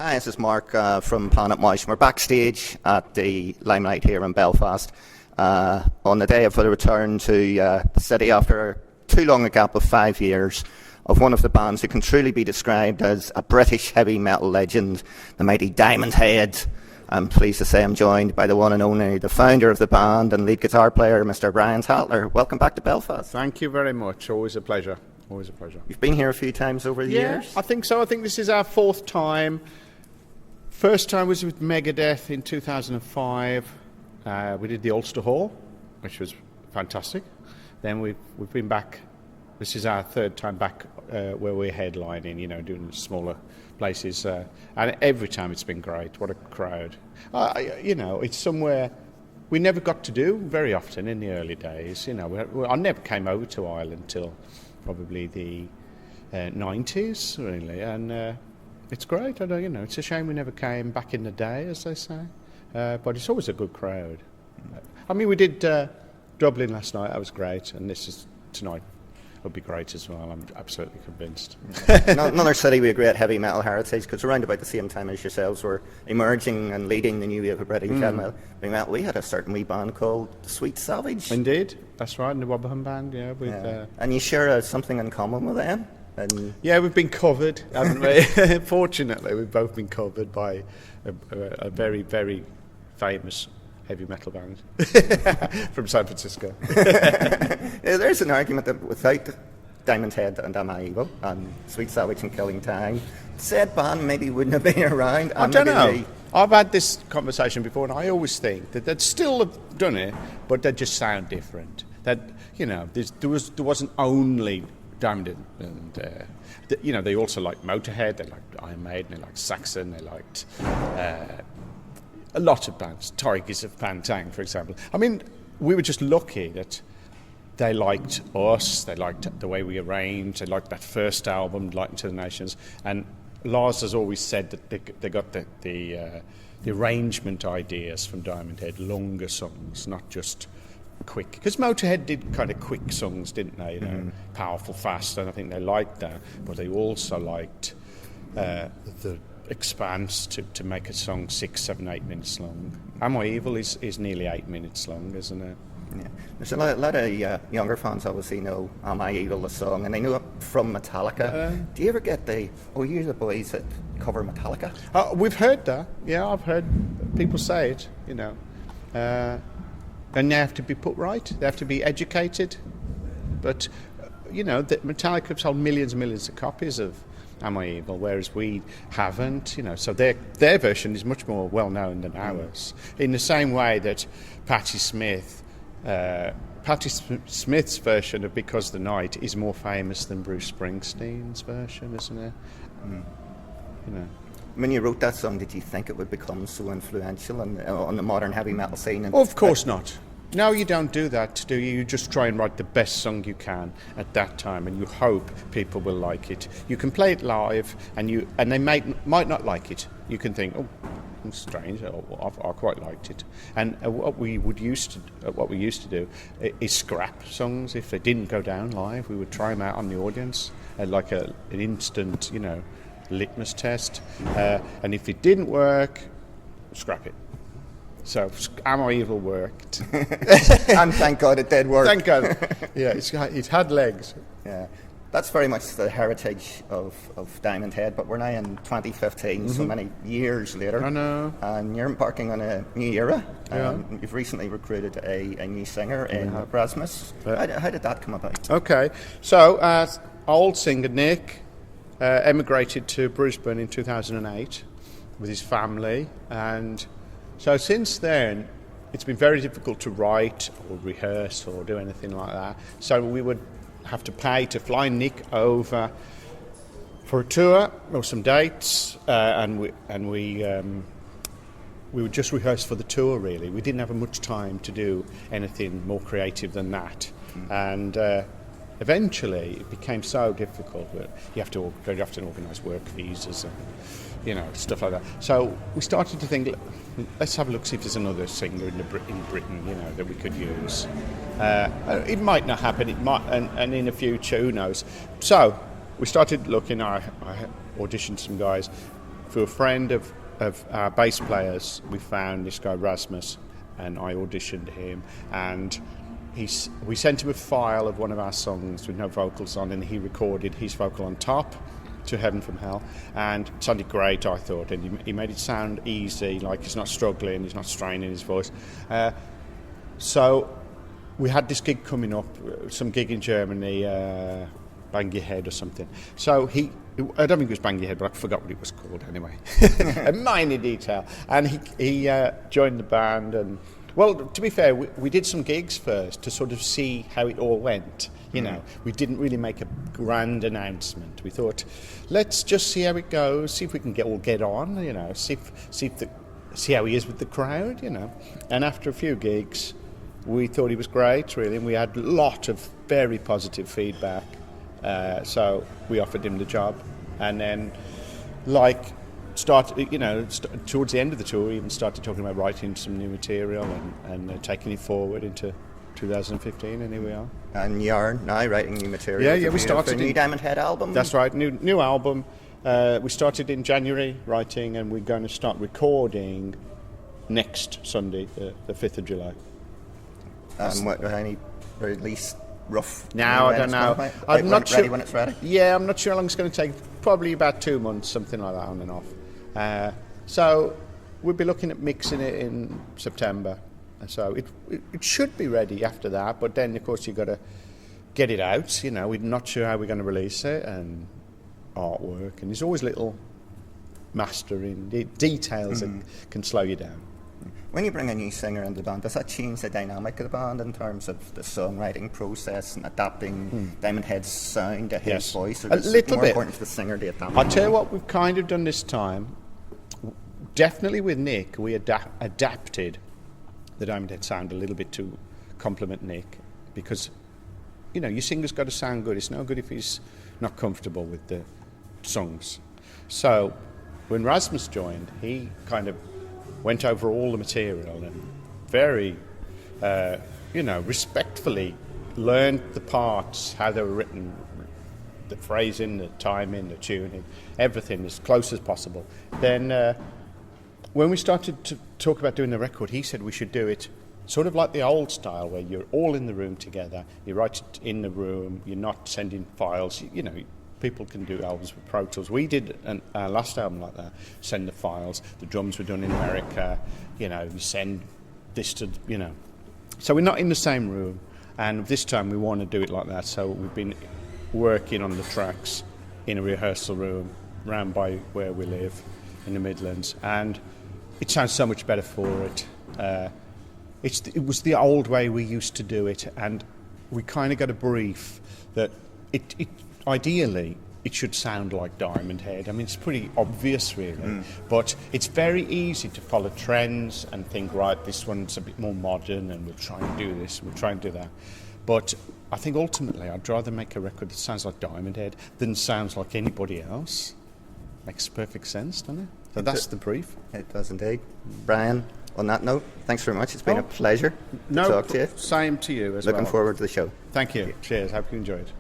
Hi, this is Mark from PlanetMosh. We're backstage at the Limelight here in Belfast on the day of the return to the city after too long a gap of 5 years of one of the bands who can truly be described as a British heavy metal legend, the mighty DiamondHead. I'm pleased to say I'm joined by the one and only, the founder of the band and lead guitar player, Mr. Brian Tatler. Welcome back to Belfast. Thank you very much. Always a pleasure. Always a pleasure. You've been here a few times over the years? I think so. I think this is our fourth time. First time was with Megadeth in 2005. We did the Ulster Hall, which was fantastic. Then we've been back. This is our third time back where we're headlining, doing smaller places. And every time it's been great. What a crowd. It's somewhere we never got to do very often in the early days. I never came over to Ireland till probably the 90s, really. And it's great. It's a shame we never came back in the day, as they say. But it's always a good crowd. I mean, we did Dublin last night. That was great. And this is tonight. It'll be great as well. I'm absolutely convinced. Another city with a great heavy metal heritage, because around about the same time as yourselves were emerging and leading the new wave of British heavy metal, we had a certain wee band called Sweet Savage. Indeed, that's right, and the Wobberham band, And you share something in common with them? Yeah, we've been covered, haven't we? Fortunately, we've both been covered by a very, very famous heavy metal band from San Francisco. There's an argument that without DiamondHead and Am I Evil and Sweet Savage and Killing Time, said band maybe wouldn't have been around. I don't know. I've had this conversation before, and I always think that they'd still have done it, but they'd just sound different. That there wasn't only Diamond and they also liked Motorhead, they liked Iron Maiden, they liked Saxon, they liked a lot of bands, Tigers of Pantang, for example. I mean, we were just lucky that they liked us, they liked the way we arranged, they liked that first album, Light Into the Nations, and Lars has always said that they got the arrangement ideas from DiamondHead, longer songs, not just quick. Because Motorhead did kind of quick songs, didn't they? Powerful, fast, and I think they liked that, but they also liked the expanse to make a song 6, 7, 8 minutes long. Am I Evil is nearly 8 minutes long, isn't it? Yeah. There's a lot of younger fans obviously know Am I Evil, the song, and they know it from Metallica. Do you ever get you're the boys that cover Metallica? We've heard that. Yeah, I've heard people say it, and they have to be put right. They have to be educated. But, that Metallica have sold millions and millions of copies of Am I Evil, whereas we haven't, so their version is much more well known than ours. In the same way that Patti Smith's version of Because the Night is more famous than Bruce Springsteen's version, isn't it? When you wrote that song, did you think it would become so influential on the modern heavy metal scene? Of course not. No, you don't do that, do you? You just try and write the best song you can at that time, and you hope people will like it. You can play it live, and they might not like it. You can think, oh, it's strange. I quite liked it. And what we used to do is scrap songs. If they didn't go down live, we would try them out on the audience, like an instant, litmus test. And if it didn't work, scrap it. So Am I Evil worked. And thank God it did work. Thank God. Yeah, it had legs. Yeah. That's very much the heritage of DiamondHead, but we're now in 2015, so many years later. I know. And you're embarking on a new era. Yeah. You've recently recruited a new singer in Rasmus. How did that come about? Okay. So our old singer, Nick, emigrated to Brisbane in 2008 with his family, and so since then, it's been very difficult to write or rehearse or do anything like that. So we would have to pay to fly Nick over for a tour or some dates, and we would just rehearse for the tour. Really, we didn't have much time to do anything more creative than that, and eventually it became so difficult that you have to very often organise work visas and stuff like that. So we started to think, let's have a look, see if there's another singer in Britain, that we could use. It might not happen, it might, and in the future, who knows. So we started looking, I auditioned some guys, through a friend of our bass players, we found this guy Rasmus, and I auditioned him, and we sent him a file of one of our songs with no vocals on, and he recorded his vocal on top, To Heaven from Hell, and it sounded great, I thought, and he made it sound easy, like he's not struggling, he's not straining his voice. So we had this gig coming up, some gig in Germany, Bang Your Head or something. So I don't think it was Bang Your Head, but I forgot what it was called anyway. A minor detail. And he joined the band, and well, to be fair, we did some gigs first to sort of see how it all went. You know, we didn't really make a grand announcement. We thought, let's just see how it goes, see if we can get on, you know, see how he is with the crowd, you know. And after a few gigs, we thought he was great, really, and we had a lot of very positive feedback. So we offered him the job, and then, towards the end of the tour, we even started talking about writing some new material and taking it forward into 2015, and here we are. And you're now writing new material. Yeah, we started a new DiamondHead album. That's right, new album. We started in January writing, and we're going to start recording next Sunday, the 5th of July. Any release rough? Now, I don't know. I'm not sure. Ready when it's ready? Yeah, I'm not sure how long it's going to take. Probably about 2 months, something like that, on and off. So we'll be looking at mixing it in September. So it should be ready after that, but then, of course, you've got to get it out. You know, we're not sure how we're going to release it, and artwork, and there's always little mastering details that can slow you down. When you bring a new singer into the band, does that change the dynamic of the band in terms of the songwriting process and adapting DiamondHead's sound to his voice? Or A little more bit. important to the singer to adapt? I'll tell you what we've kind of done this time. Definitely with Nick, we adapted the DiamondHead sound a little bit to complement Nick, because, you know, your singer's got to sound good. It's no good if he's not comfortable with the songs. So when Rasmus joined, he kind of went over all the material and very, respectfully learned the parts, how they were written, the phrasing, the timing, the tuning, everything as close as possible. Then when we started to talk about doing the record, he said we should do it sort of like the old style, where you're all in the room together, you write it in the room, you're not sending files. You know, people can do albums with Pro Tools. We did our last album like that, send the files. The drums were done in America, you know, you send this to, you know. So we're not in the same room, and this time we want to do it like that. So we've been working on the tracks in a rehearsal room round by where we live in the Midlands, and it sounds so much better for it. It was the old way we used to do it, and we kind of got a brief that ideally it should sound like DiamondHead. I mean, it's pretty obvious, really, but it's very easy to follow trends and think, right, this one's a bit more modern, and we'll try and do this, we'll try and do that. But I think ultimately I'd rather make a record that sounds like DiamondHead than sounds like anybody else. Makes perfect sense, doesn't it? So that's the brief. It does indeed. Brian, on that note, thanks very much. It's been a pleasure to talk to you. Same to you as well. Looking forward to the show. Thank you. Cheers. Hope you enjoyed.